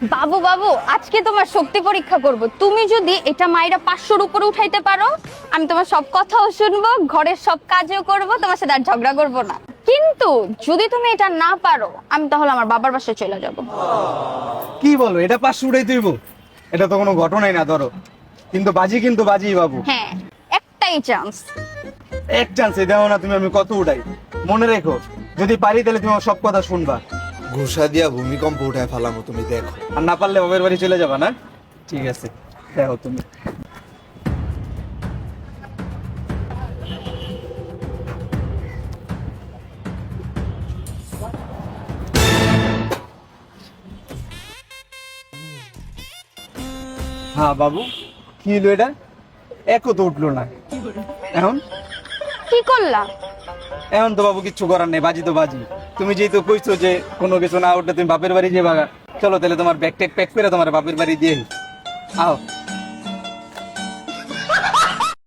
বাবু বাবু, আজকে তোমার শক্তি পরীক্ষা করব। তুমি যদি এটা মাইরা 500-র উপরে উঠাইতে পারো, আমি তোমার সব কথাও শুনবো, ঘরের সব কাজও করব, তোমার সাথে আর ঝগড়া করব না। কিন্তু যদি তুমি এটা না পারো, আমি তাহলে আমার বাবার বাসায় চলে যাব। কি বলো, এটা 500 উড়াই তুইব? এটা তো কোনো ঘটনাই না, ধরো। কিন্তু বাজি বাবু। হ্যাঁ, একটাই চান্স। এক চান্সে দাও না তুমি, আমি কত উড়াই। মনে রেখো, যদি পারি তাহলে তুমি আমার সব কথা শুনবা, ঘুষা দিয়া ভূমিকম্প উঠায় ফেলামো, তুমি দেখো। আর না পারলে বাবার বাড়ি চলে যাবা না? ঠিক আছে, দেখো তুমি। হ্যাঁ বাবু, কি হলো এটা? একও তো উঠলো না। এখন কি করলা? এখন তো বাবু কিচ্ছু করার নেই, বাজি তো বাজি। তুমি যেহেতু কইছো যে কোনো কিছু না উঠলে তুমি বাপের বাড়ি যে ভাগা, চলো তাহলে তোমার ব্যাগ ট্যাগ প্যাক করে তোমার বাপের বাড়ি দিয়ে আও।